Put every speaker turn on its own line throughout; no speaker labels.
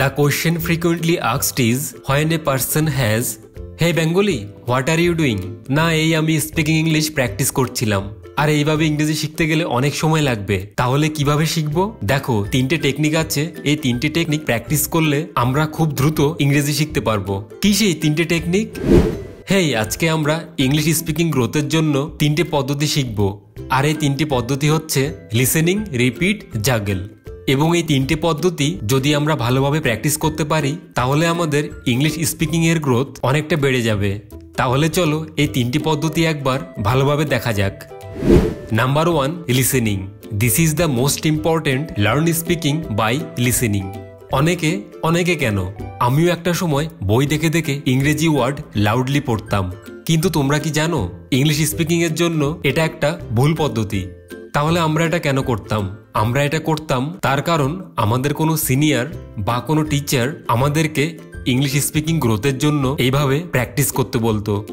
The question frequently asked is when a person has Hey Bengali, what are you doing? না এই আমি speaking English practice করছিলাম। আর এইভাবে ইংরেজি শিখতে গেলে অনেক সময় লাগবে। তাহলে কিভাবে শিখবো? দেখো, তিনটে টেকনিক আছে। এই তিনটে টেকনিক প্র্যাকটিস করলে আমরা খুব দ্রুত ইংরেজি শিখতে পারবো। কি সেই তিনটে টেকনিক? হেই, আজকে আমরা ইংলিশ স্পিকিং গ্রোথের জন্য তিনটে পদ্ধতি শিখব। আর এই তিনটি পদ্ধতি হচ্ছে লিসেনিং, রিপিট, জাগল। এবং এই তিনটে পদ্ধতি যদি আমরা ভালোভাবে প্র্যাকটিস করতে পারি তাহলে আমাদের ইংলিশ স্পিকিং এর গ্রোথ অনেকটা বেড়ে যাবে। তাহলে চলো এই তিনটি পদ্ধতি একবার ভালোভাবে দেখা যাক। Number 1, listening. This is the most important. Learn speaking by listening. অনেকে কেন, আমিও একটা সময় বই দেখে দেখে ইংরেজি ওয়ার্ড লাউডলি পড়তাম। কিন্তু তোমরা কি জানো ইংলিশ স্পিকিং এর জন্য এটা একটা ভুল পদ্ধতি। তাহলে আমরা এটা কেন করতাম? আমরা এটা করতাম তার কারণ আমাদের কোনো সিনিয়র বা কোনো টিচার আমাদেরকে ইংলিশ স্পিকিং গ্রোথের জন্য এইভাবে প্র্যাকটিস করতে বলতো।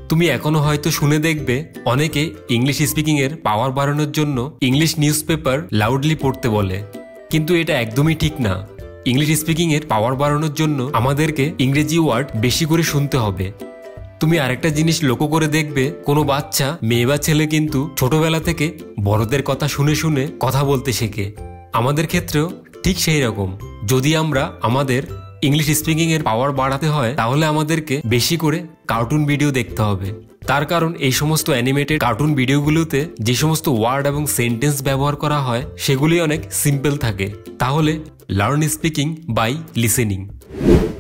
তুমি এখনো হয়তো শুনে দেখবে অনেকে ইংলিশ স্পিকিং এর পাওয়ার বাড়ানোর জন্য ইংলিশ নিউজ পেপার লাউডলি পড়তে বলে। কিন্তু এটা একদমই ঠিক না। ইংলিশ স্পিকিং এর পাওয়ার বাড়ানোর জন্য আমাদেরকে ইংরেজি ওয়ার্ড বেশি করে শুনতে হবে। তুমি আরেকটা জিনিস লক্ষ্য করে দেখবে, কোনো বাচ্চা, মেয়ে বা ছেলে কিন্তু ছোটবেলা থেকে বড়দের কথা শুনে শুনে কথা বলতে শেখে। আমাদের ক্ষেত্রেও ঠিক সেই রকম। যদি আমরা আমাদের ইংলিশ স্পিকিং এর পাওয়ার বাড়াতে হয় তাহলে আমাদেরকে বেশি করে কার্টুন ভিডিও দেখতে হবে। তার কারণ এই সমস্ত অ্যানিমেটেড কার্টুন ভিডিওগুলোতে যে সমস্ত ওয়ার্ড এবং সেন্টেন্স ব্যবহার করা হয় সেগুলি অনেক সিম্পল থাকে। তাহলে learn speaking by listening.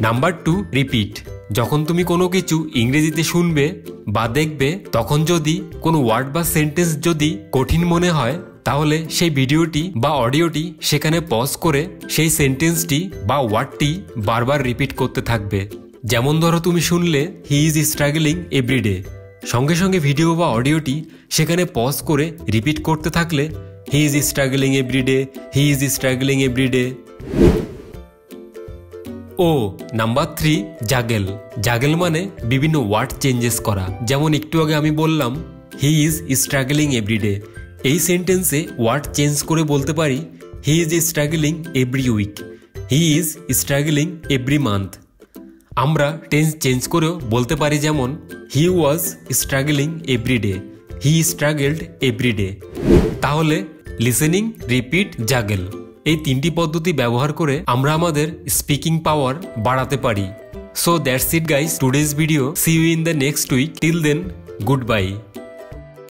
Number 2, repeat. যখন তুমি কোনো কিছু ইংরেজিতে শুনবে বা দেখবে তখন যদি কোনো ওয়ার্ড বা সেন্টেন্স যদি কঠিন মনে হয় তাহলে সেই ভিডিওটি বা অডিওটি সেখানে পজ করে সেই সেন্টেন্সটি বা ওয়ার্ডটি বারবার রিপিট করতে থাকবে। যেমন ধরো, তুমি শুনলে হি ইজ স্ট্রাগলিং এভরিডে, সঙ্গে সঙ্গে ভিডিও বা অডিওটি সেখানে পজ করে রিপিট করতে থাকলে he is struggling everyday, he is struggling everyday. ও নাম্বার 3, জাগল। জাগল মানে বিভিন্ন ওয়ার্ড চেঞ্জেস করা। যেমন একটু আগে আমি বললাম হি ইজ স্ট্রাগলিং এভরিডে, এই সেন্টেন্সে ওয়ার্ড চেঞ্জ করে বলতে পারি he is struggling every week, he is struggling every month. আমরা টেন্স চেঞ্জ করেও বলতে পারি, যেমন he was struggling everyday, he struggled every day. তাহলে লিসেনিং, রিপিট, জাগল, এই তিনটি পদ্ধতি ব্যবহার করে আমরা আমাদের স্পিকিং পাওয়ার বাড়াতে পারি। So that's it guys, today's video. See you in the next week. Till then, good by.